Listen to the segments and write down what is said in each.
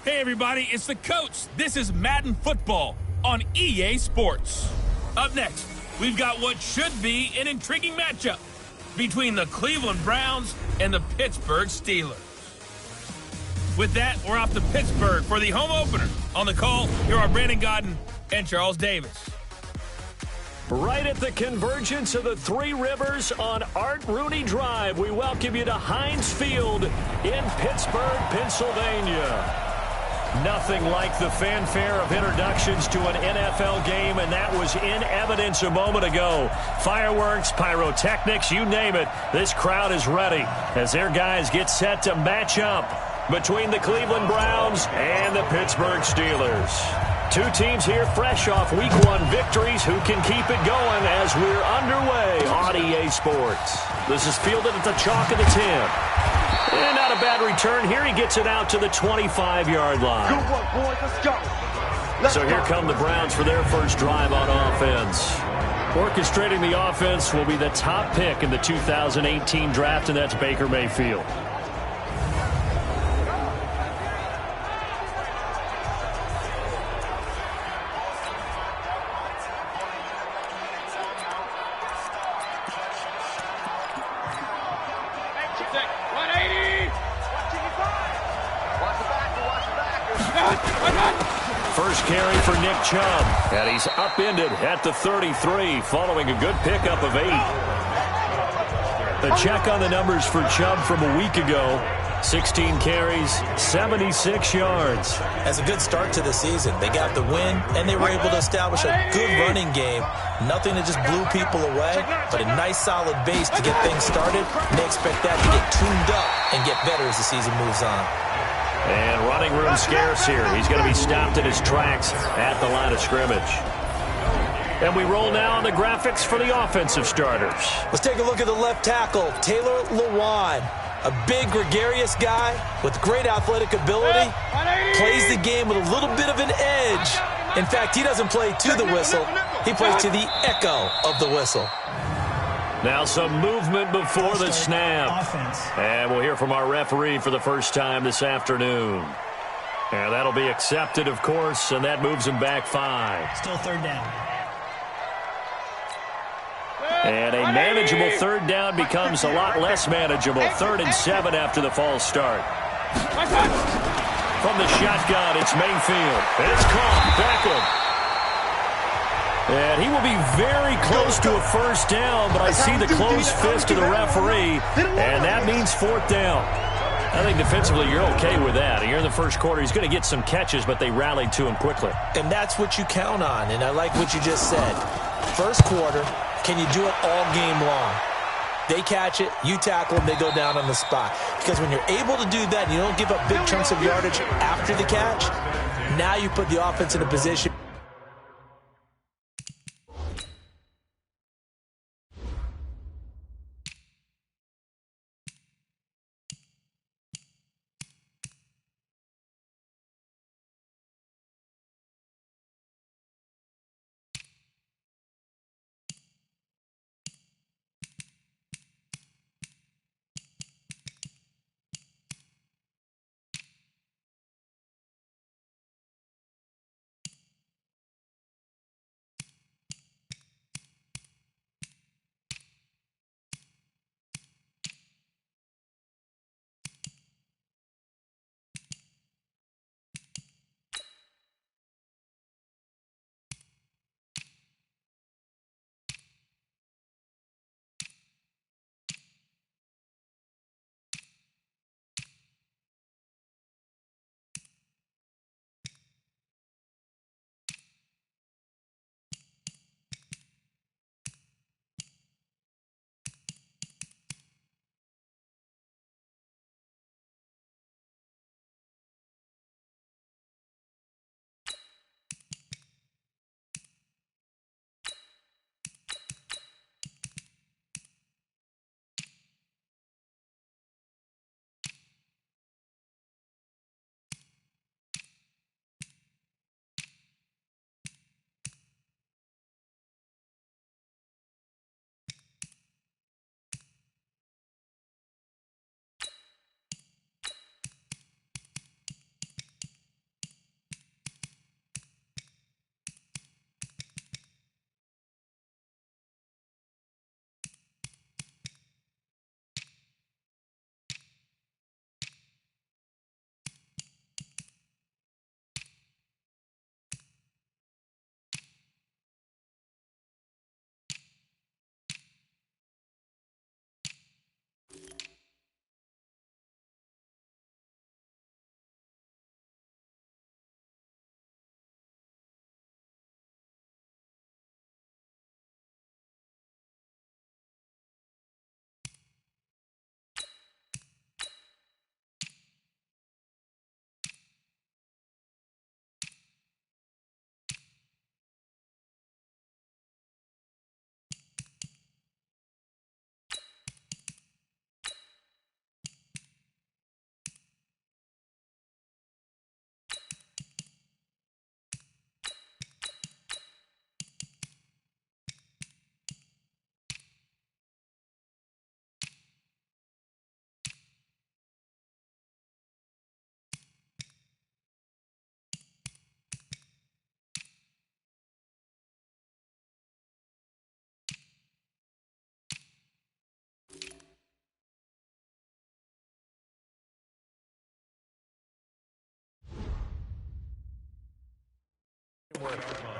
Hey everybody, it's the coach. This is Madden Football on EA Sports. Up next, we've got what should be an intriguing matchup between the Cleveland Browns and the Pittsburgh Steelers. With that, we're off to Pittsburgh for the home opener. On the call, here are Brandon Gaudin and Charles Davis. Right at the convergence of the Three Rivers on Art Rooney Drive, we welcome you to Heinz Field in Pittsburgh, Pennsylvania. Nothing like the fanfare of introductions to an NFL game, and that was in evidence a moment ago. Fireworks, pyrotechnics, you name it. This crowd is ready as their guys get set to match up between the Cleveland Browns and the Pittsburgh Steelers. Two teams here fresh off Week 1 victories. Who can keep it going as we're underway on EA Sports? This is fielded at the chalk of the 10. And not a bad return. Here he gets it out to the 25-yard line. Good work, boys. Let's go. So here come the Browns for their first drive on offense. Orchestrating the offense will be the top pick in the 2018 draft, and that's Baker Mayfield. First carry for Nick Chubb, and he's upended at the 33 following a good pickup of 8. A check on the numbers for Chubb from a week ago. 16 carries, 76 yards. That's a good start to the season. They got the win, and they were able to establish a good running game. Nothing that just blew people away, but a nice solid base to get things started. And they expect that to get tuned up and get better as the season moves on. And running room scarce here. He's going to be stopped in his tracks at the line of scrimmage. And we roll now on the graphics for the offensive starters. Let's take a look at the left tackle, Taylor Lewan. A big, gregarious guy with great athletic ability. Plays the game with a little bit of an edge. In fact, he doesn't play to the whistle. He plays to the echo of the whistle. Now some movement before the snap. And we'll hear from our referee for the first time this afternoon. And that'll be accepted, of course, and that moves him back 5. Still third down. And a manageable third down becomes a lot less manageable. 3rd and 7 after the false start. From the shotgun, it's Mayfield. And it's caught. Beckham. And he will be very close to a first down, but I see the closed fist of the referee, and that means 4th down. I think defensively you're okay with that. Here in the first quarter, he's going to get some catches, but they rallied to him quickly. And that's what you count on, and I like what you just said. First quarter, can you do it all game long? They catch it, you tackle them, they go down on the spot. Because when you're able to do that and you don't give up big chunks of yardage after the catch, now you put the offense in a position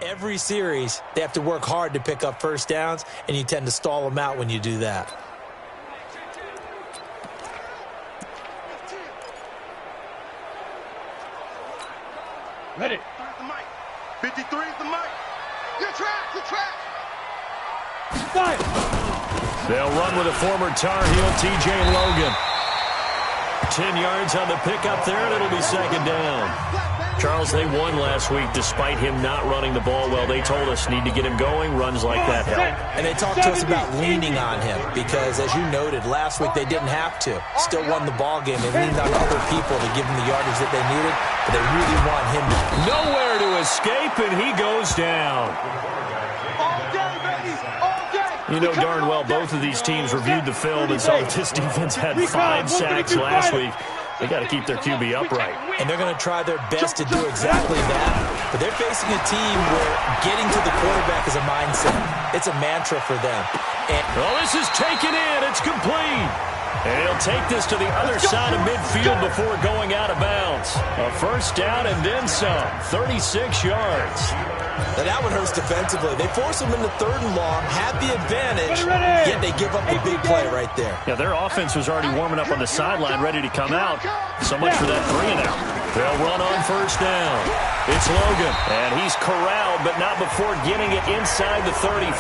Every series, they have to work hard to pick up first downs, and you tend to stall them out when you do that. Ready. 53 is the mic. You're trapped. You're trapped. Fire. They'll run with a former Tar Heel, T.J. Logan. 10 yards on the pickup there, and it'll be second down. Charles, they won last week despite him not running the ball well. They told us need to get him going. Runs like that help. And they talked to us about leaning on him because, as you noted, last week they didn't have to. Still won the ball game. They leaned on other people to give them the yardage that they needed, but they really want him to. Nowhere to escape, and he goes down. All day, baby. All day. You know darn well both of these teams reviewed the film and saw that this defense had 5 sacks last week. They got to keep their QB upright. And they're going to try their best to do exactly that. But they're facing a team where getting to the quarterback is a mindset. It's a mantra for them. And well, this is taken in. It's complete. And he'll take this to the other side of midfield before going out of bounds. A first down and then some. 36 yards. Now that one hurts defensively. They force them into 3rd and long, had the advantage, yet they give up the big play right there. Yeah, their offense was already warming up on the sideline, ready to come out. So much for that 3 and out. They'll run on first down. It's Logan, and he's corralled, but not before getting it inside the 35.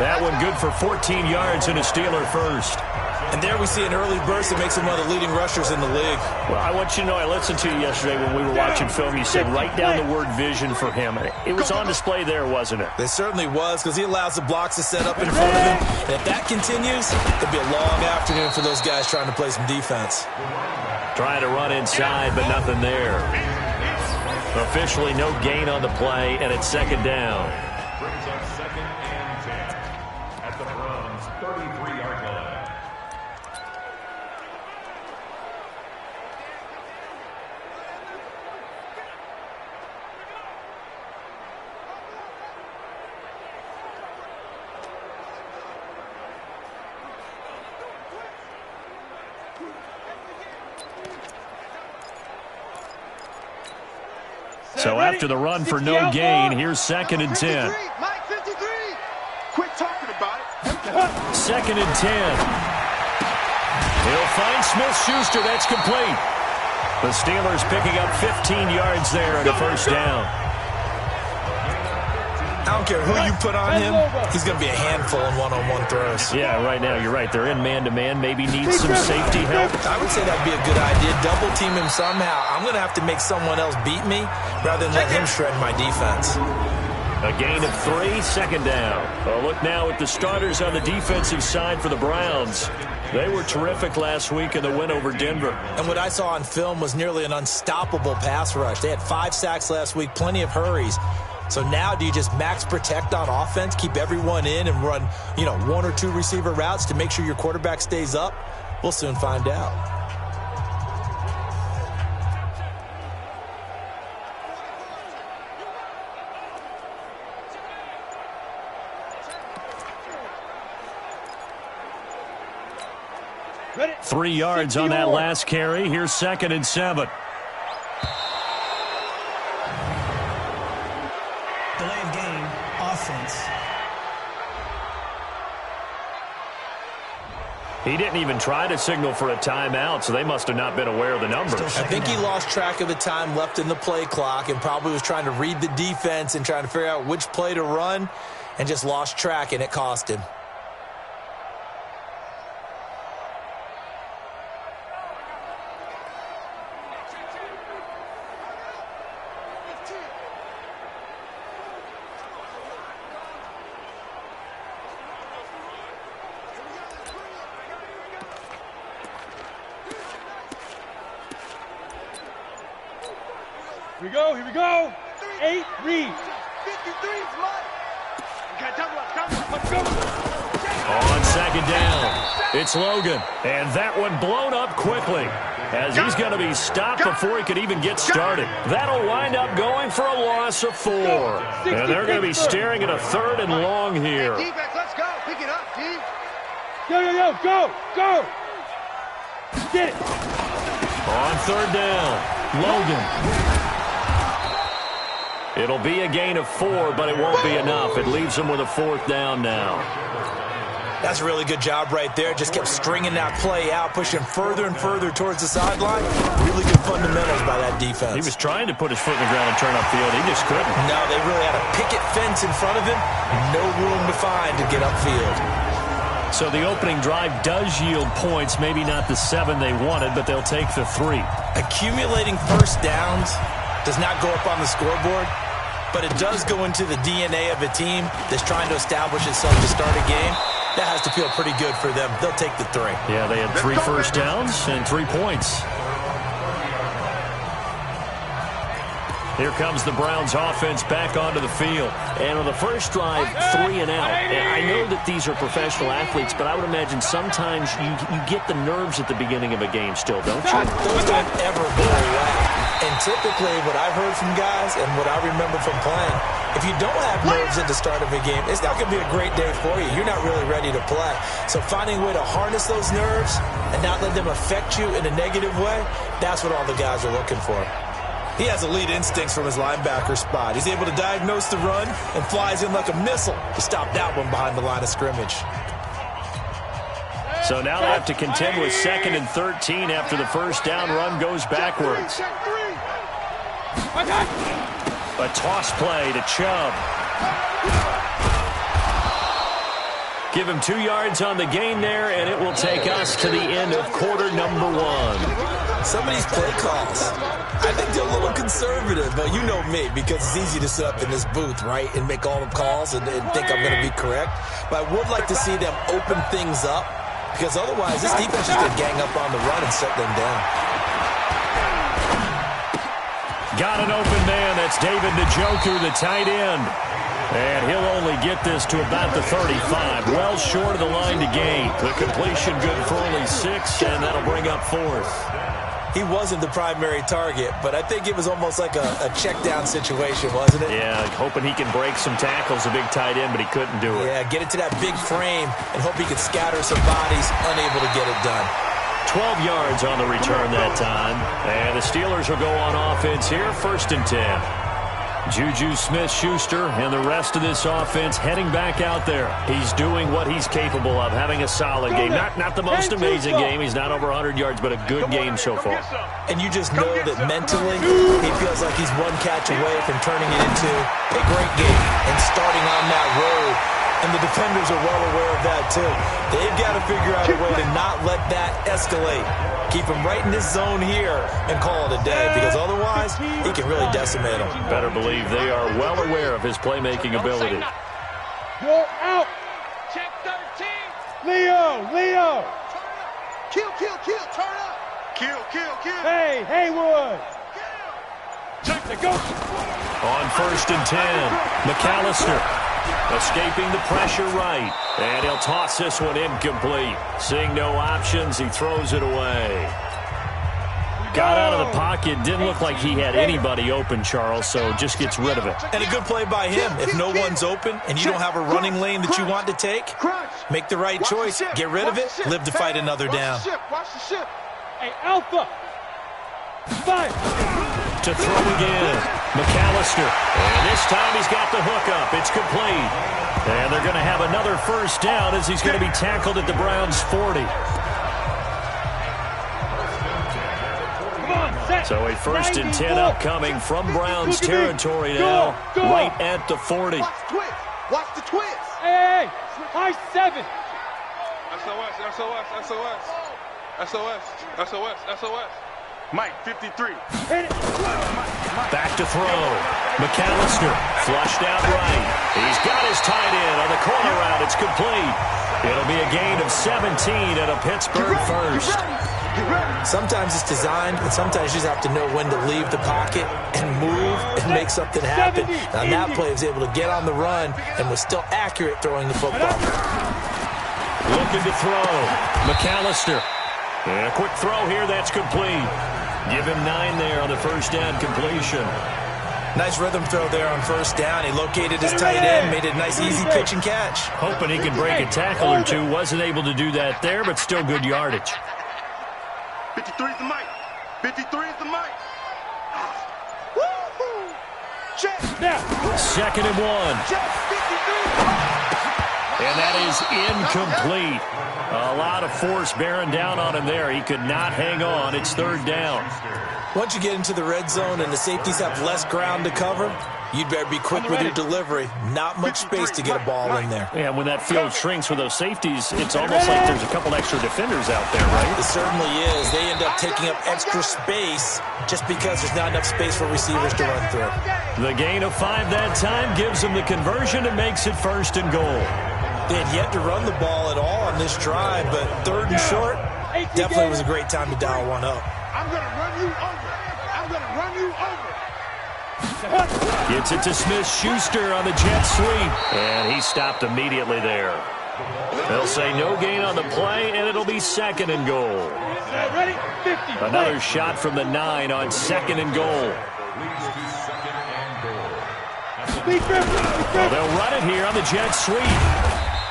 That one good for 14 yards and a Steeler first. And there we see an early burst that makes him one of the leading rushers in the league. Well, I want you to know, I listened to you yesterday when we were watching film. You said write down the word vision for him. It was on display there, wasn't it? It certainly was, because he allows the blocks to set up in front of him. And if that continues, it'll be a long afternoon for those guys trying to play some defense. Trying to run inside, but nothing there. Officially no gain on the play, and it's second down. Brings up 2nd and 10 at the Browns' 33-yard line. So after the run for no gain, here's 2nd and 10. Mike 53. Quit talking about it. 2nd and 10. He'll find Smith-Schuster. That's complete. The Steelers picking up 15 yards there and a first down. I don't care who you put on him, he's going to be a handful in one-on-one throws. Yeah, right now, you're right. They're in man-to-man. Maybe needs some safety help. I would say that'd be a good idea. Double team him somehow. I'm going to have to make someone else beat me rather than let him shred my defense. A gain of 3, second down. A look now at the starters on the defensive side for the Browns. They were terrific last week in the win over Denver. And what I saw on film was nearly an unstoppable pass rush. They had 5 sacks last week, plenty of hurries. So now do you just max protect on offense, keep everyone in and run, 1 or 2 receiver routes to make sure your quarterback stays up? We'll soon find out. Ready. 3 yards on that last carry. Here's 2nd and 7. Delay of game, offense. He didn't even try to signal for a timeout, so they must have not been aware of the numbers. I think he lost track of the time left in the play clock and probably was trying to read the defense and trying to figure out which play to run and just lost track, and it cost him. Here we go. 8 reads. 53 is mine. Okay, let's go. On second down, it's Logan. And that one blown up quickly as he's going to be stopped before he could even get started. That'll wind up going for a loss of 4. And they're going to be staring at a 3rd and long here. Defense, let's go. Pick it up, G. Go. Get it. On 3rd down, Logan. It'll be a gain of 4, but it won't be enough. It leaves them with a 4th down now. That's a really good job right there. Just kept stringing that play out, pushing further and further towards the sideline. Really good fundamentals by that defense. He was trying to put his foot in the ground and turn upfield. He just couldn't. No, they really had a picket fence in front of him. No room to find to get upfield. So the opening drive does yield points. Maybe not the 7 they wanted, but they'll take the 3. Accumulating first downs does not go up on the scoreboard, but it does go into the DNA of a team that's trying to establish itself to start a game. That has to feel pretty good for them. They'll take the 3. Yeah, they had 3 first downs and 3 points. Here comes the Browns offense back onto the field. And on the first drive, 3 and out. And I know that these are professional athletes, but I would imagine sometimes you get the nerves at the beginning of a game still, don't you? Those don't ever go away. And typically what I've heard from guys and what I remember from playing, if you don't have nerves at the start of a game, it's not going to be a great day for you. You're not really ready to play. So finding a way to harness those nerves and not let them affect you in a negative way, that's what all the guys are looking for. He has elite instincts from his linebacker spot. He's able to diagnose the run and flies in like a missile to stop that one behind the line of scrimmage. So now they have to contend with 2nd and 13 after the first down run goes backwards. A toss play to Chubb. Give him 2 yards on the gain there, and it will take us to the end of quarter number 1. Some of these play calls, I think they're a little conservative, but you know me, because it's easy to sit up in this booth, right, and make all the calls and think I'm going to be correct. But I would like to see them open things up, because otherwise this defense is going to gang up on the run and shut them down. Got an open man. That's David Njoku, the tight end. And he'll only get this to about the 35. Well short of the line to gain. The completion good for only 6, and that'll bring up 4th. He wasn't the primary target, but I think it was almost like a check-down situation, wasn't it? Yeah, hoping he can break some tackles, a big tight end, but he couldn't do it. Yeah, get it to that big frame and hope he could scatter some bodies, unable to get it done. 12 yards on the return that time. And the Steelers will go on offense here, 1st and 10. Juju Smith-Schuster and the rest of this offense heading back out there. He's doing what he's capable of, having a solid game. Not the most amazing game. He's not over 100 yards, but a good game so far. And you just know that mentally he feels like he's one catch away from turning it into a great game and starting on that road. And the defenders are well aware of that, too. They've got to figure out a way to not let that escalate. Keep him right in this zone here and call it a day, because otherwise he can really decimate them. Better believe they are well aware of his playmaking ability. Go out. Check 13. Leo. Kill. Turn up. Kill. Hey, Haywood. Check the go. On 1st and 10, McAllister. Escaping the pressure right. And he'll toss this one incomplete. Seeing no options, he throws it away. Got out of the pocket. Didn't look like he had anybody open, Charles, so just gets rid of it. And a good play by him. If no one's open and you don't have a running lane that you want to take, make the right choice. Get rid of it. Live to fight another down. Watch the ship. Hey, Alpha. Fight. To throw again, McAllister. And this time he's got the hook up. It's complete. And they're going to have another first down as he's going to be tackled at the Browns' 40. So a 1st and 10 upcoming from Browns territory now, right at the 40. Watch the twist. Hey, high 7. SOS. Mike, 53. Back to throw. McAllister flushed out right. He's got his tight end on the corner route. It's complete. It'll be a gain of 17 and a Pittsburgh first. Sometimes it's designed, and sometimes you just have to know when to leave the pocket and move and make something happen. Now, that play was able to get on the run and was still accurate throwing the football. Looking to throw. McAllister. And a quick throw here. That's complete. Give him 9 there on the first down completion. Nice rhythm throw there on first down. He located his tight end, made it a nice, easy pitch and catch. Hoping he can break a tackle or two. Wasn't able to do that there, but still good yardage. 53 is the mic. Check. Second and 1. Check. 53. And that is incomplete. A lot of force bearing down on him there. He could not hang on. It's third down. Once you get into the red zone and the safeties have less ground to cover, you'd better be quick with your delivery. Not much space to get a ball in there. Yeah, when that field shrinks with those safeties, it's almost like there's a couple extra defenders out there, right? It certainly is. They end up taking up extra space just because there's not enough space for receivers to run through. The gain of 5 that time gives them the conversion and makes it first and goal. They had yet to run the ball at all on this drive, but third and short, definitely was a great time to dial one up. I'm going to run you over. I'm going to run you over. Gets it to Smith-Schuster on the jet sweep. And he stopped immediately there. They'll say no gain on the play, and it'll be second and goal. Ready? 50. Another shot from the 9 on second and goal. Well, they'll run it here on the jet sweep.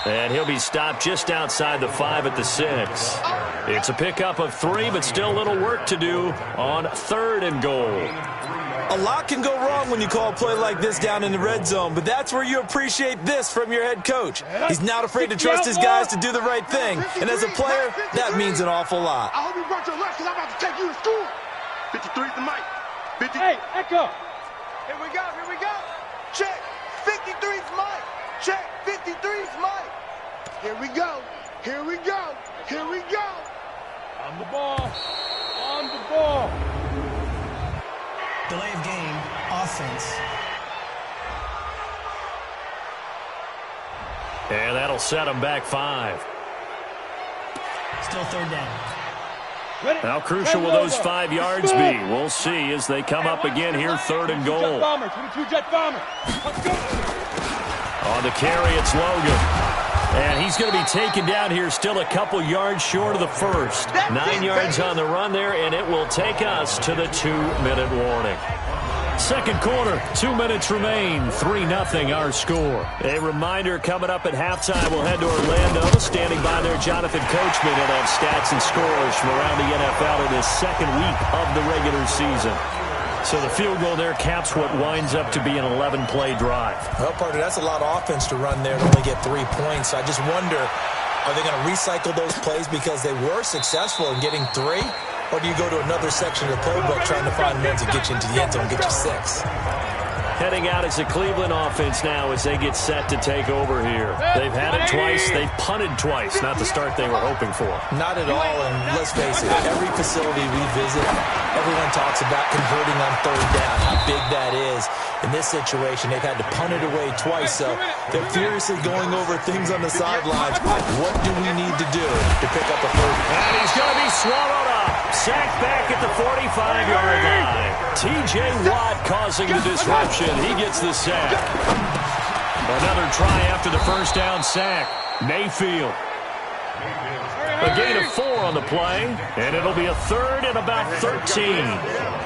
And he'll be stopped just outside the 5 at the 6. It's a pickup of 3, but still a little work to do on third and goal. A lot can go wrong when you call a play like this down in the red zone, but that's where you appreciate this from your head coach. He's not afraid to trust his guys to do the right thing, and as a player, that means an awful lot. I hope you brought your lunch because I'm about to take you to school. 53's the mic. 50. Hey, Echo. Here we go. Here we go. Check. 53's mic. Check. 53's mic. Here we go. Here we go. Here we go. On the ball. On the ball. Delay of game, offense. And that'll set them back 5. Still third down. Ready? How crucial will those 5 yards be? We'll see as they come up again here, third and goal. Jet bomber, 22 jet bomber. Let's go. On the carry, it's Logan. And he's going to be taken down here still a couple yards short of the first. 9 yards on the run there, and it will take us to the 2-minute warning. Second quarter, 2 minutes remain, 3-0 our score. A reminder coming up at halftime, we'll head to Orlando. Standing by there, Jonathan Coachman, and have stats and scores from around the NFL in this second week of the regular season. So the field goal there caps what winds up to be an 11-play drive. Well, partner, that's a lot of offense to run there to only get 3 points. I just wonder, are they going to recycle those plays because they were successful in getting 3? Or do you go to another section of the playbook trying to find ones that get you into the end zone and get you 6? Heading out as a Cleveland offense now as they get set to take over here. They've had it twice. They've punted twice. Not the start they were hoping for. Not at all, and let's face it, every facility we visit, everyone talks about converting on third down, how big that is. In this situation, they've had to punt it away twice, so they're furiously going over things on the sidelines. What do we need to do to pick up a first? And he's going to be swallowed up. Sacked back at the 45-yard line. T.J. Watt causing the disruption. He gets the sack. Another try after the first down sack. Mayfield. A gain of 4 on the play, and it'll be a third and about 13.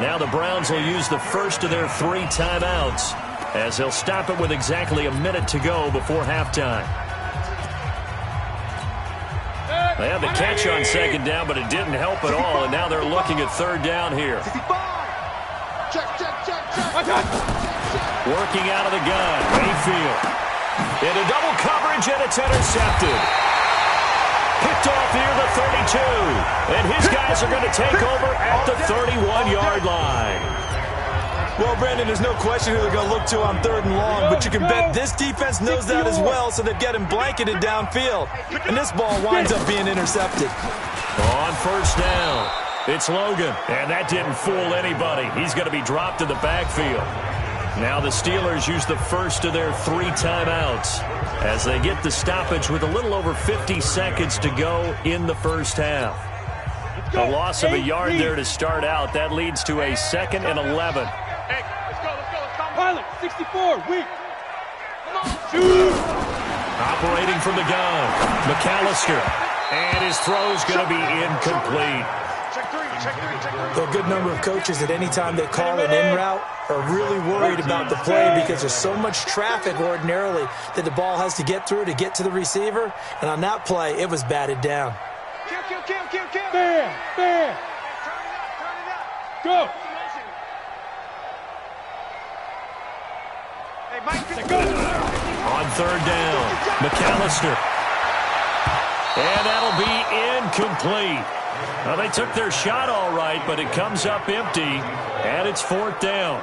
Now the Browns will use the first of their 3 timeouts as they'll stop it with exactly a minute to go before halftime. They had the catch on second down, but it didn't help at all, and now they're looking at third down here. Working out of the gun, Mayfield. Into double coverage, and it's intercepted. Picked off near the 32, and his guys are going to take over at the 31-yard line. Well, Brandon, there's no question who they're going to look to on third and long, but you can bet this defense knows that as well, so they've got him blanketed downfield. And this ball winds up being intercepted. On first down, it's Logan, and that didn't fool anybody. He's going to be dropped in the backfield. Now the Steelers use the first of their 3 timeouts as they get the stoppage with a little over 50 seconds to go in the first half. A loss of a yard there to start out. That leads to a 2nd and 11. Hey, let's go. Pilot, 64, weak. Come on, shoot. Operating from the gun, McAllister. And his throw's going to be incomplete. Check 3. There are a good number of coaches at any time they call an in route are really worried about the play because there's so much traffic ordinarily that the ball has to get through to get to the receiver. And on that play, it was batted down. Kill. Bam. Turn it up. Go. third down. McAllister. And that'll be incomplete. Well, they took their shot all right, but it comes up empty, and it's fourth down.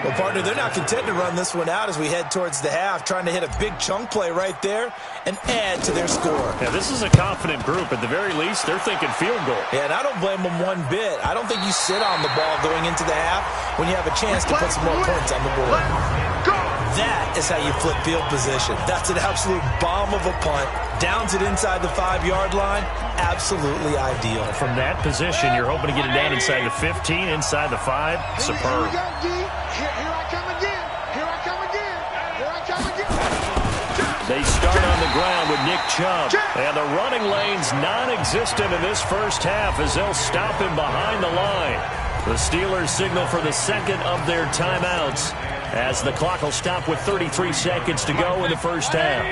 Well, partner, they're not content to run this one out as we head towards the half, trying to hit a big chunk play right there and add to their score. Yeah, this is a confident group. At the very least, they're thinking field goal. Yeah, and I don't blame them one bit. I don't think you sit on the ball going into the half when you have a chance to put some more points on the board. That is how you flip field position. That's an absolute bomb of a punt. Downs it inside the 5-yard line. Absolutely ideal. From that position, you're hoping to get it down inside the 15, inside the 5. Superb. Here I come again. Here I come again. Here I come again. They start on the ground with Nick Chubb. And the running lane's non-existent in this first half as they'll stop him behind the line. The Steelers signal for the second of their timeouts as the clock will stop with 33 seconds to go in the first half.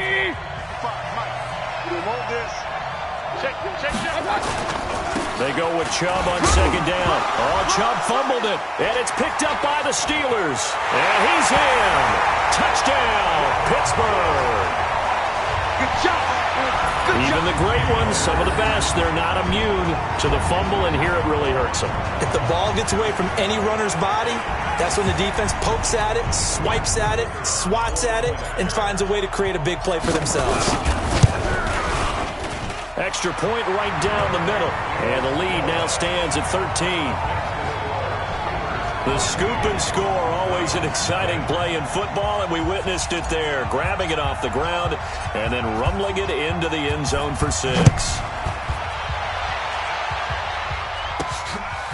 They go with Chubb on second down. Oh, Chubb fumbled it, and it's picked up by the Steelers. And he's in. Touchdown, Pittsburgh. Good job. Even the great ones, some of the best, they're not immune to the fumble, and here it really hurts them. If the ball gets away from any runner's body, that's when the defense pokes at it, swipes at it, swats at it, and finds a way to create a big play for themselves. Extra point right down the middle, and the lead now stands at 13. The scoop and score, always an exciting play in football, and we witnessed it there, grabbing it off the ground and then rumbling it into the end zone for 6.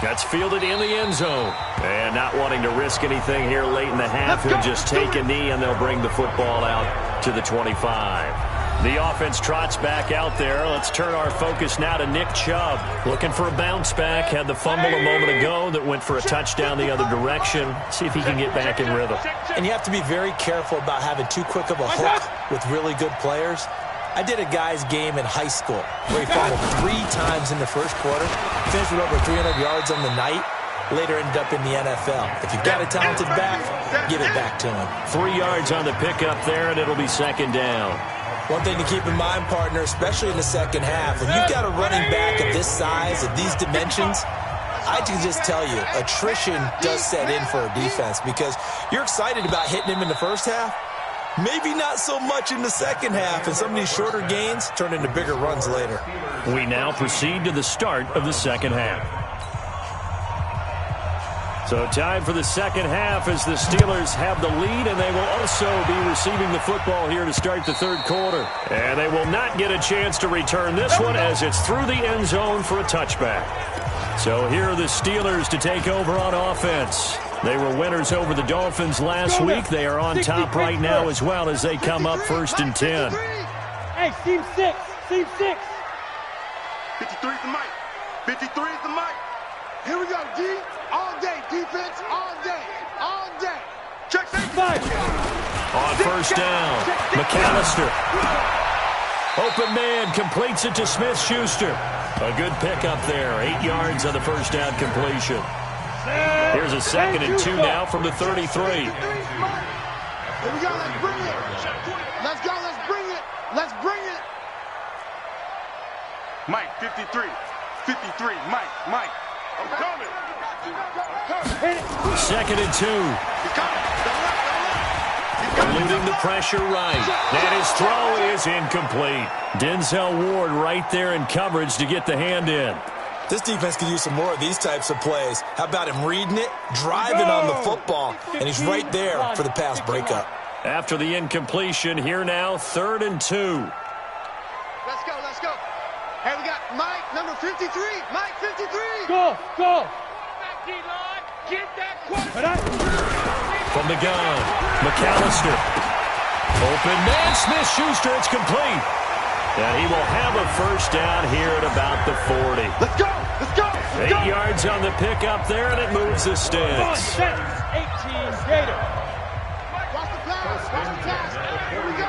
That's fielded in the end zone. And not wanting to risk anything here late in the half, he'll just take a knee and they'll bring the football out to the 25. The offense trots back out there. Let's turn our focus now to Nick Chubb. Looking for a bounce back. Had the fumble a moment ago that went for a touchdown the other direction. See if he can get back in rhythm. And you have to be very careful about having too quick of a hook with really good players. I did a guy's game in high school where he fumbled 3 times in the first quarter, finished with over 300 yards on the night, later ended up in the NFL. If you've got a talented back, give it back to him. 3 yards on the pickup there, and it'll be second down. One thing to keep in mind, partner, especially in the second half, when you've got a running back of this size, of these dimensions, I can just tell you, attrition does set in for a defense because you're excited about hitting him in the first half. Maybe not so much in the second half, and some of these shorter gains turn into bigger runs later. We now proceed to the start of the second half. So time for the second half as the Steelers have the lead, and they will also be receiving the football here to start the third quarter. And they will not get a chance to return this one as it's through the end zone for a touchback. So here are the Steelers to take over on offense. They were winners over the Dolphins last week. They are on top right now as well as they come up 1st and 10. Hey, team 6. Team 6. 53 is the mic. 53 is the mic. Here we go, D. All day. Defense all day. All day. Check 5. On first down, McAllister. Open man completes it to Smith-Schuster. A good pickup there. 8 yards on the first down completion. Here's a 2nd and 2 now from the 33. Here we go. Let's bring it. Let's go. Let's bring it. Let's bring it. Mike, 53. 53. Mike. I'm coming. 2nd and 2. Eluding the pressure right. And his throw is incomplete. Denzel Ward right there in coverage to get the hand in. This defense could use some more of these types of plays. How about him reading it, driving on the football, and he's right there for the pass breakup. After the incompletion, here now, 3rd and 2. Let's go. Let's go. Hey, we got Mike, number 53. Mike, 53. Go. Get that quarterback. From the gun, McAllister. Open man, Smith-Schuster, it's complete. And he will have a first down here at about the 40. Let's go. 8 yards on the pickup there, and it moves the sticks. 18 Gator. Watch the pass. Watch the pass. Here we go.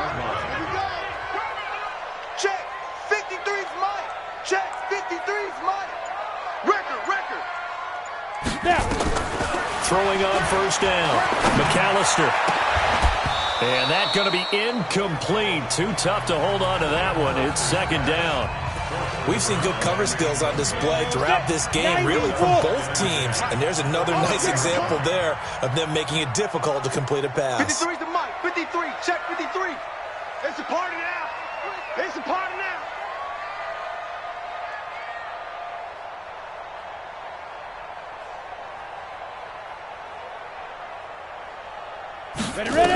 Check. 53's Mike. Check. 53's Mike. Record. Now. Throwing on first down, McAllister. And that's going to be incomplete. Too tough to hold on to that one. It's second down. We've seen good cover skills on display throughout this game, really from both teams. And there's another nice example there of them making it difficult to complete a pass. 53's the mic. 53. Check 53. It's a party now. It's a party now. Ready, ready!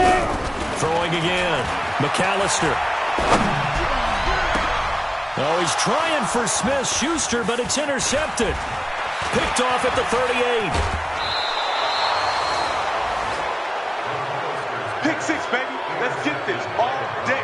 Throwing again. McAllister. Oh, he's trying for Smith-Schuster, but it's intercepted. Picked off at the 38. Pick 6, baby. Let's get this all day.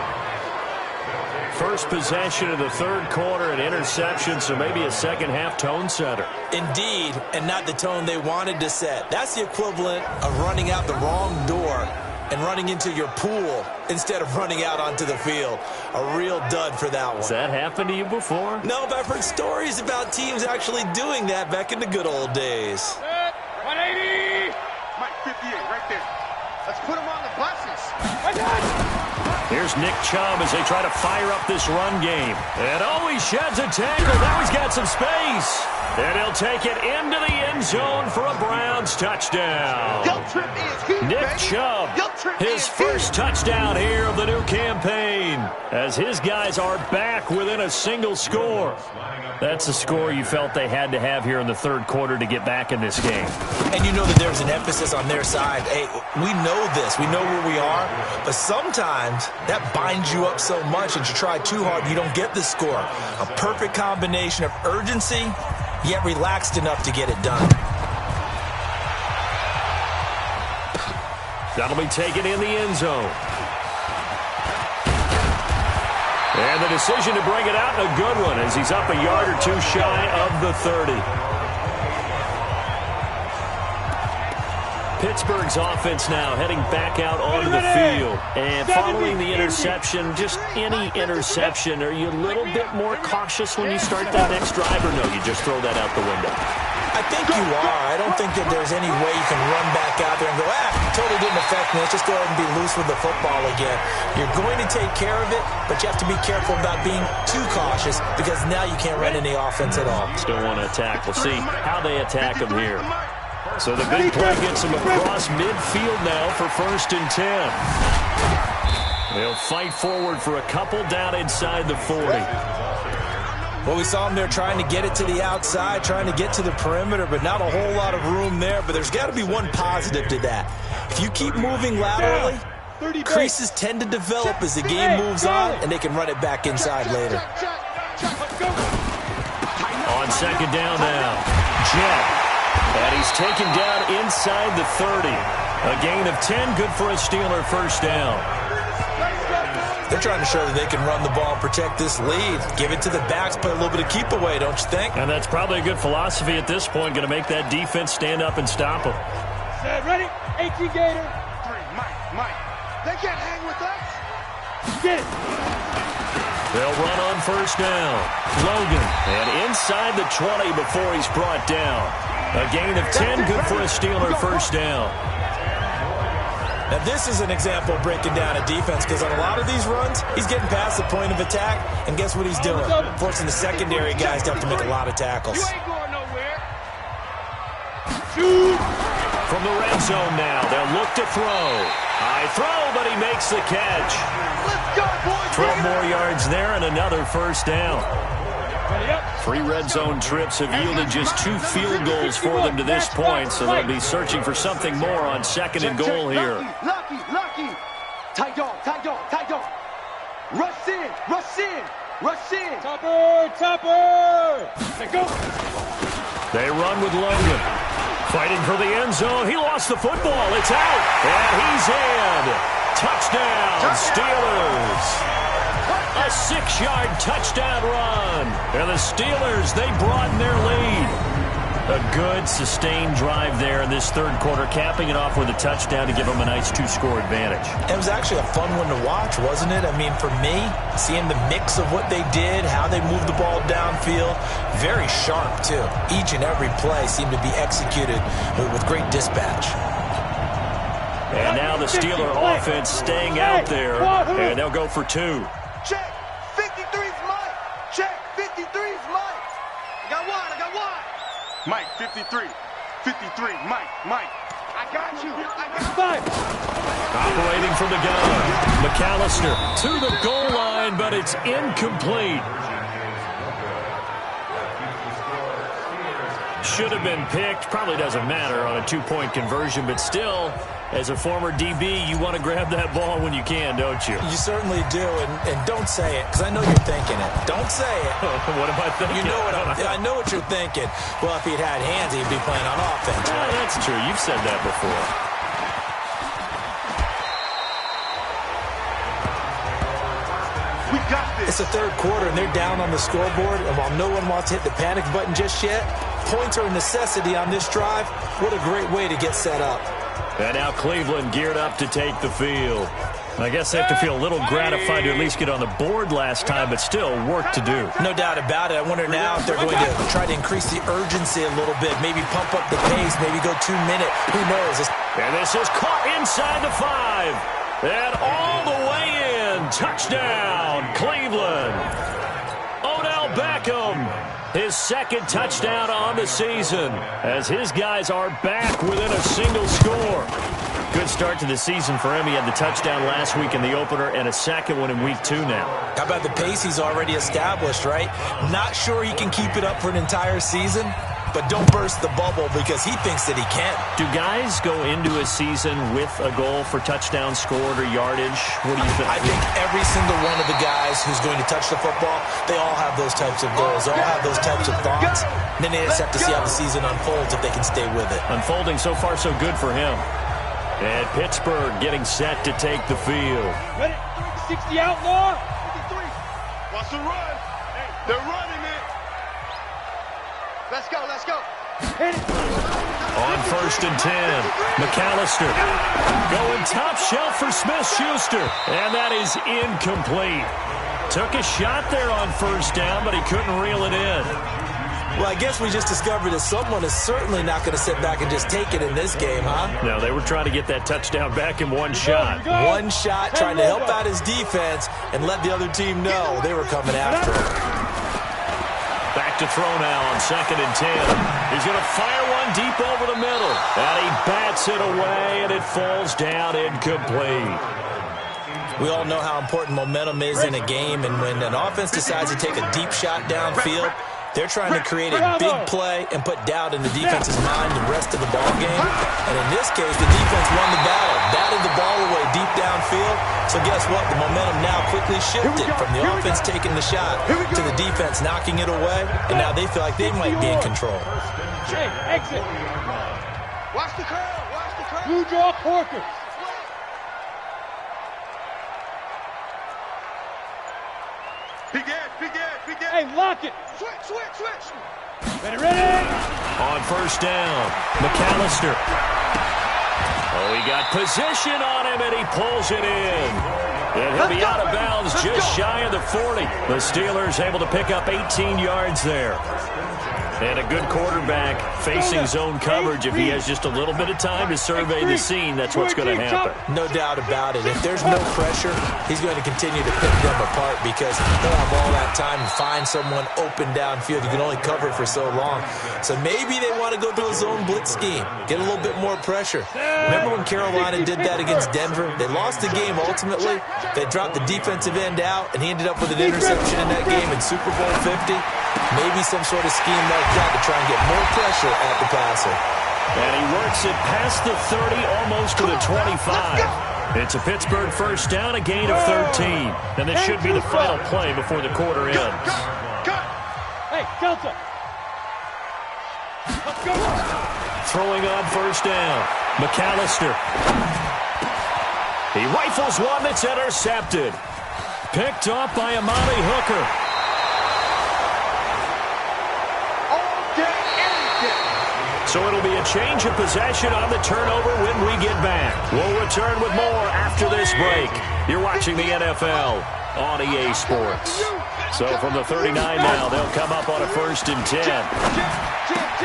First possession of the third quarter, an interception, so maybe a second-half tone setter. Indeed, and not the tone they wanted to set. That's the equivalent of running out the wrong door and running into your pool instead of running out onto the field. A real dud for that one. Has that happened to you before? No, but I've heard stories about teams actually doing that back in the good old days. 180! Mike 58 right there. Let's put him on the buses. Here's Nick Chubb as they try to fire up this run game. And oh, he sheds a tackle. Now he's got some space. And he'll take it into the end zone for a Browns touchdown. Nick Chubb, his first touchdown here of the new campaign, as his guys are back within a single score. That's the score you felt they had to have here in the third quarter to get back in this game. And you know that there's an emphasis on their side. Hey, we know this. We know where we are. But sometimes that binds you up so much that you try too hard, you don't get the score. A perfect combination of urgency, yet relaxed enough to get it done. That'll be taken in the end zone. And the decision to bring it out, a good one, as he's up a yard or two shy of the 30. Pittsburgh's offense now heading back out onto the field. And following the interception, just any interception, are you a little bit more cautious when you start that next drive, or no, you just throw that out the window? I think you are. I don't think that there's any way you can run back out there and go, totally didn't affect me. Let's just go ahead and be loose with the football again. You're going to take care of it, but you have to be careful about being too cautious because now you can't run any offense at all. Still want to attack. We'll see how they attack him here. So the big play gets him across midfield now for 1st and 10. They'll fight forward for a couple down inside the 40. Well, we saw him there trying to get it to the outside, trying to get to the perimeter, but not a whole lot of room there. But there's got to be one positive to that. If you keep moving laterally, creases tend to develop as the game moves on, and they can run it back inside later. On second down now, Jet. And he's taken down inside the 30. A gain of 10, good for a Steeler first down. They're trying to show that they can run the ball and protect this lead. Give it to the backs, play a little bit of keep away, don't you think? And that's probably a good philosophy at this point, going to make that defense stand up and stop them. Set, ready? 18 Gator. 3, Mike. They can't hang with us. Get it. They'll run on first down. Logan, and inside the 20 before he's brought down. A gain of 10, good for a Steeler first down. Now, this is an example of breaking down a defense because on a lot of these runs, he's getting past the point of attack, and guess what he's doing? Forcing the secondary guys to have to make a lot of tackles. You ain't going nowhere. Shoot. From the red zone now, they'll look to throw. High throw, but he makes the catch. Let's go, boys. 12 more yards there and another first down. 3 red zone trips have yielded just 2 field goals for them to this point, so they'll be searching for something more on 2nd and goal here. Lucky. Tight dog. Rush in. Topper. Let go. They run with Logan. Fighting for the end zone. He lost the football. It's out. And he's in. Touchdown, Steelers. A 6-yard touchdown run. And the Steelers, they broaden their lead. A good, sustained drive there in this third quarter, capping it off with a touchdown to give them a nice 2-score advantage. It was actually a fun one to watch, wasn't it? I mean, for me, seeing the mix of what they did, how they moved the ball downfield, very sharp, too. Each and every play seemed to be executed with great dispatch. And now the Steeler offense staying out there, and they'll go for 2. Check. 53's Mike. Check. 53's Mike. I got one. Mike, 53. 53, Mike. I got you. Operating from the gun, McAllister to the goal line, but it's incomplete. Should have been picked. Probably doesn't matter on a 2-point conversion, but still, as a former DB, you want to grab that ball when you can, don't you? You certainly do, and don't say it, because I know you're thinking it. Don't say it. What am I thinking? You know I know what you're thinking. Well, if he'd had hands, he'd be playing on offense. Right? That's true. You've said that before. We got this. It's the third quarter, and they're down on the scoreboard, and while no one wants to hit the panic button just yet, points are a necessity on this drive. What a great way to get set up. And now Cleveland geared up to take the field. I guess they have to feel a little gratified to at least get on the board last time, but still work to do. No doubt about it. I wonder now if they're going to try to increase the urgency a little bit, maybe pump up the pace, maybe go 2 minute. Who knows? And this is caught inside the 5. And all the way in. Touchdown, Cleveland. Odell Beckham, his second touchdown on the season, as his guys are back within a single score. Good start to the season for him. He had the touchdown last week in the opener and a second one in week 2 now. How about the pace he's already established, right? Not sure he can keep it up for an entire season, but don't burst the bubble because he thinks that he can. Do guys go into a season with a goal for touchdown scored or yardage? What do you think? I think every single one of the guys who's going to touch the football, they all have those types of goals. They all have those types of thoughts. And then they just have to see how the season unfolds if they can stay with it. Unfolding so far so good for him. And Pittsburgh getting set to take the field. Ready? 60 outlaw. 53. Watch the run. They're running it. Let's go. Hit it. On 1st and 10, McAllister going top shelf for Smith-Schuster. And that is incomplete. Took a shot there on 1st down, but he couldn't reel it in. Well, I guess we just discovered that someone is certainly not going to sit back and just take it in this game, huh? No, they were trying to get that touchdown back in one shot. One shot, trying to help out his defense and let the other team know they were coming after him. Back to throw now on 2nd and 10. He's going to fire one deep over the middle. And he bats it away, and it falls down incomplete. We all know how important momentum is in a game, and when an offense decides to take a deep shot downfield, they're trying to create a big play and put doubt in the defense's mind the rest of the ball game. And in this case, the defense won the battle, batted the ball away deep downfield. So guess what? The momentum now quickly shifted from the offense taking the shot to the defense knocking it away. And now they feel like they might be in control. Hey, exit. Watch the curl. Blue draw Corker. Big Ed. Hey, lock it. Switch. Ready. On 1st down, McAllister. Oh, he got position on him, and he pulls it in. And he'll be out of bounds just shy of the 40. The Steelers able to pick up 18 yards there. And a good quarterback facing zone coverage. If he has just a little bit of time to survey the scene, that's what's going to happen. No doubt about it. If there's no pressure, he's going to continue to pick them apart because he'll have all that time to find someone open downfield. You can only cover it for so long. So maybe they want to go to a zone blitz scheme, get a little bit more pressure. Remember when Carolina did that against Denver? They lost the game ultimately. They dropped the defensive end out, and he ended up with an interception in that game in Super Bowl 50. Maybe some sort of scheme like that to try and get more pressure at the passer. And he works it past the 30, almost to the 25. It's a Pittsburgh 1st down, a gain of 13. And this should be the final play before the quarter ends. Hey, Delta. Let's go. Throwing on 1st down, McAllister. He rifles one that's intercepted. Picked off by Amani Hooker. So it'll be a change of possession on the turnover when we get back. We'll return with more after this break. You're watching the NFL on EA Sports. So from the 39 now, they'll come up on a 1st and 10.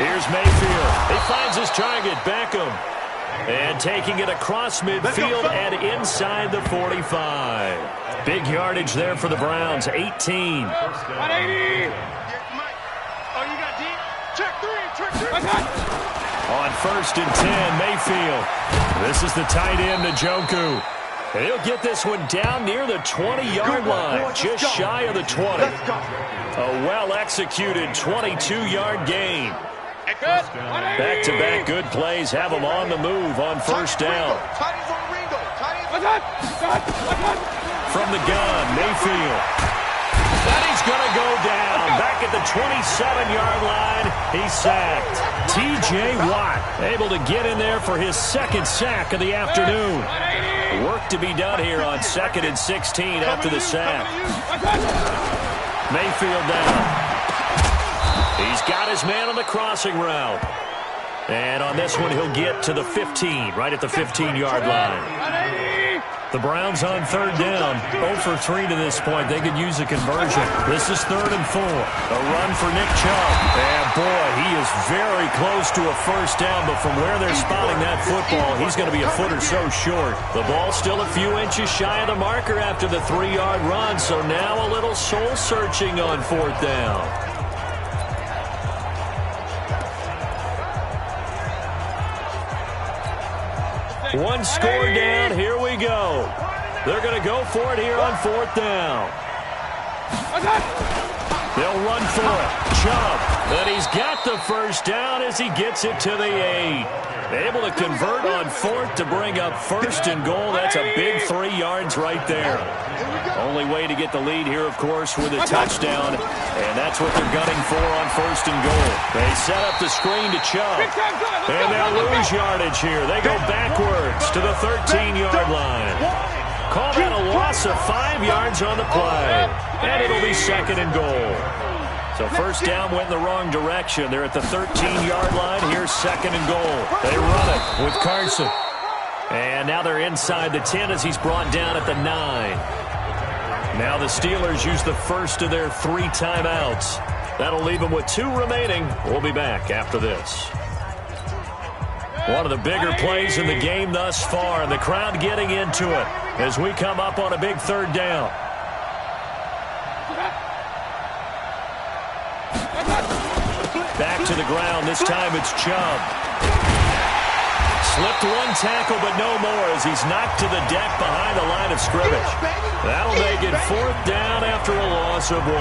Here's Mayfield. He finds his target, Beckham. And taking it across midfield and inside the 45. Big yardage there for the Browns, 18. 180. Oh, you got deep. Check three. On 1st and 10, Mayfield. This is the tight end, Njoku. He'll get this one down near the 20-yard line, just shy of the 20. A well-executed 22-yard gain. Back-to-back good plays have them on the move on 1st down. From the gun, Mayfield. And he's going to go down. Back at the 27-yard line, he's sacked. T.J. Watt able to get in there for his 2nd sack of the afternoon. Work to be done here on 2nd and 16 after the sack. Mayfield down. He's got his man on the crossing route. And on this one, he'll get to the 15, right at the 15-yard line. The Browns on 3rd down, 0 for 3 to this point. They could use a conversion. This is 3rd and 4. A run for Nick Chubb. And boy, he is very close to a 1st down, but from where they're spotting that football, he's going to be a foot or so short. The ball's still a few inches shy of the marker after the 3-yard run, so now a little soul-searching on 4th down. One score down, here we go. They're going to go for it here on 4th down. They'll run for it. Chubb, and he's got the 1st down as he gets it to the 8. Able to convert on 4th to bring up 1st and goal. That's a big 3 yards right there. Only way to get the lead here, of course, with a touchdown, and that's what they're gunning for on 1st and goal. They set up the screen to Chubb, and they'll lose yardage here. They go backwards to the 13-yard line. Call that a loss of 5 yards on the play, and it'll be 2nd and goal. So 1st down went in the wrong direction. They're at the 13-yard line. Here's 2nd and goal. They run it with Carson. And now they're inside the 10 as he's brought down at the 9. Now the Steelers use the first of their 3 timeouts. That'll leave them with 2 remaining. We'll be back after this. One of the bigger plays in the game thus far, and the crowd getting into it as we come up on a big 3rd down. Back to the ground. This time it's Chubb. Slipped 1 tackle, but no more as he's knocked to the deck behind the line of scrimmage. That'll make it 4th down after a loss of 1.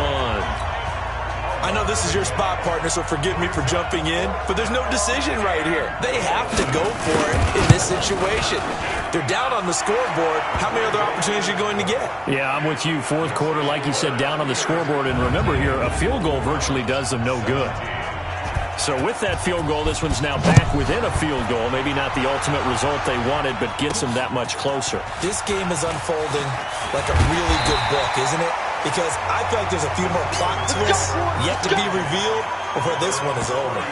I know this is your spot, partner, so forgive me for jumping in, but there's no decision right here. They have to go for it in this situation. They're down on the scoreboard. How many other opportunities are you going to get? Yeah, I'm with you. 4th quarter, like you said, down on the scoreboard. And remember here, a field goal virtually does them no good. So with that field goal, this one's now back within a field goal. Maybe not the ultimate result they wanted, but gets them that much closer. This game is unfolding like a really good book, isn't it? Because I feel like there's a few more plot twists yet to be revealed before this one is over.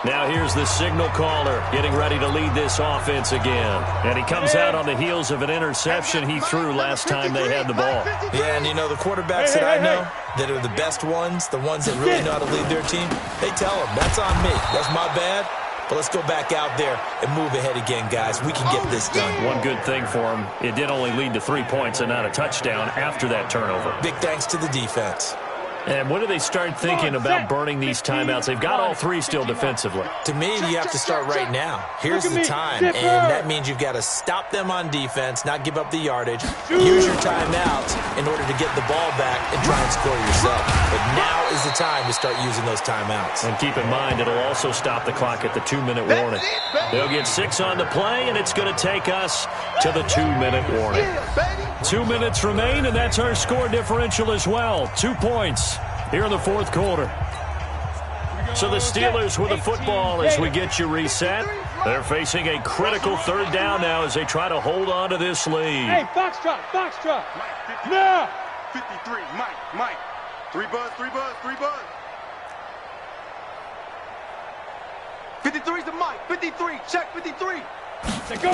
Now here's the signal caller getting ready to lead this offense again. And he comes out on the heels of an interception he threw last time they had the ball. Yeah, and you know, the quarterbacks that I know that are the best ones, the ones that really know how to lead their team, they tell them, that's on me. That's my bad. But let's go back out there and move ahead again, guys. We can get this done. One good thing for him, it did only lead to 3 points and not a touchdown after that turnover. Big thanks to the defense. And when do they start thinking about burning these timeouts? They've got all 3 still defensively. To me, you have to start right now. Here's the time, and that means you've got to stop them on defense, not give up the yardage, use your timeouts in order to get the ball back and try and score yourself. But now is the time to start using those timeouts. And keep in mind, it'll also stop the clock at the 2-minute warning. They'll get 6 on the play, and it's going to take us to the 2-minute warning. 2 minutes remain, and that's our score differential as well. 2 points here in the 4th quarter. So the Steelers with the football as we get you reset. They're facing a critical 3rd down now as they try to hold on to this lead. Hey, foxtrot. Now. 53, Mike. 3 buzz. 53's the Mike. 53, check 53. Go.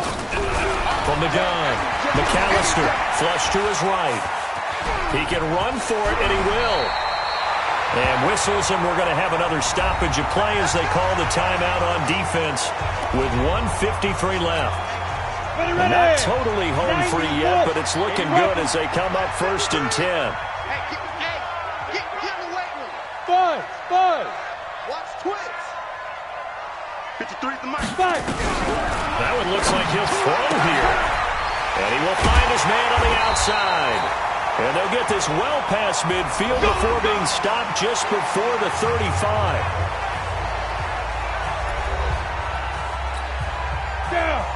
From the gun, McAllister flush to his right. He can run for it, and he will. And whistles, and we're going to have another stoppage of play as they call the timeout on defense with 1:53 left. And not totally home free yet, but it's looking good as they come up 1st and 10. Get in the weight room. Five. Watch twins. 53 the mic. Five. That one looks like he'll throw here. And he will find his man on the outside. And they'll get this well past midfield before being stopped just before the 35.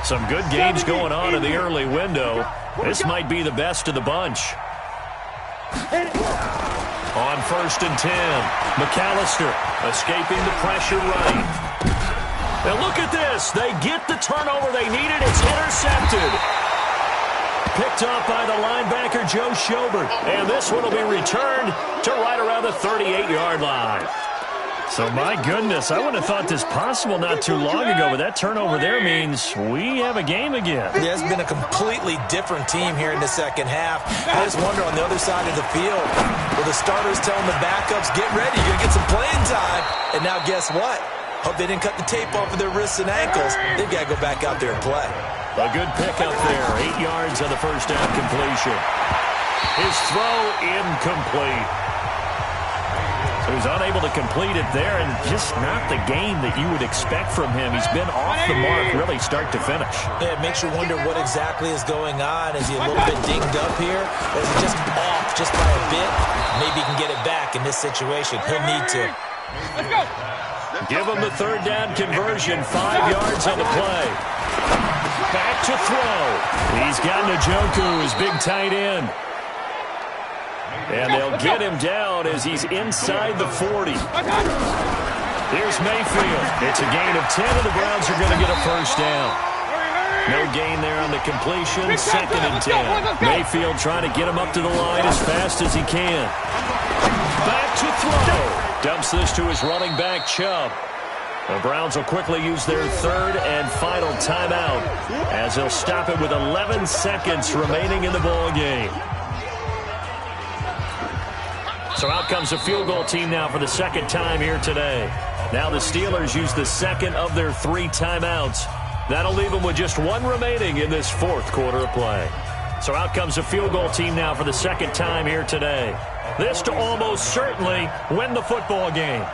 Some good games going on in the early window. This might be the best of the bunch. On 1st and 10, McAllister escaping the pressure right. Now look at this. They get the turnover they needed. It's intercepted. Picked up by the linebacker, Joe Schobert. And this one will be returned to right around the 38-yard line. So, my goodness, I wouldn't have thought this possible not too long ago, but that turnover there means we have a game again. Yeah, it's been a completely different team here in the second half. I just wonder on the other side of the field, will the starters telling the backups, get ready, you're going to get some playing time. And now guess what? Hope they didn't cut the tape off of their wrists and ankles. They've got to go back out there and play. A good pickup there, 8 yards on the first down completion. His throw incomplete. So he's unable to complete it there, and just not the game that you would expect from him. He's been off the mark really start to finish. Yeah, it makes you wonder what exactly is going on. Is he a little bit dinged up here? Or is he just off just by a bit? Maybe he can get it back in this situation. He'll need to. Let's go. Give him the third down conversion, 5 yards on the play. Back to throw. He's got Njoku, his big tight end. And they'll get him down as he's inside the 40. Here's Mayfield. It's a gain of 10, and the Browns are going to get a first down. No gain there on the completion, 2nd and 10. Mayfield trying to get him up to the line as fast as he can. Back to throw. Dumps this to his running back, Chubb. The Browns will quickly use their third and final timeout as they'll stop it with 11 seconds remaining in the ball game. So out comes the field goal team now for the second time here today. Now the Steelers use the second of their 3 timeouts. That'll leave them with just 1 remaining in this 4th quarter of play. So out comes the field goal team now for the second time here today. This to almost certainly win the football game.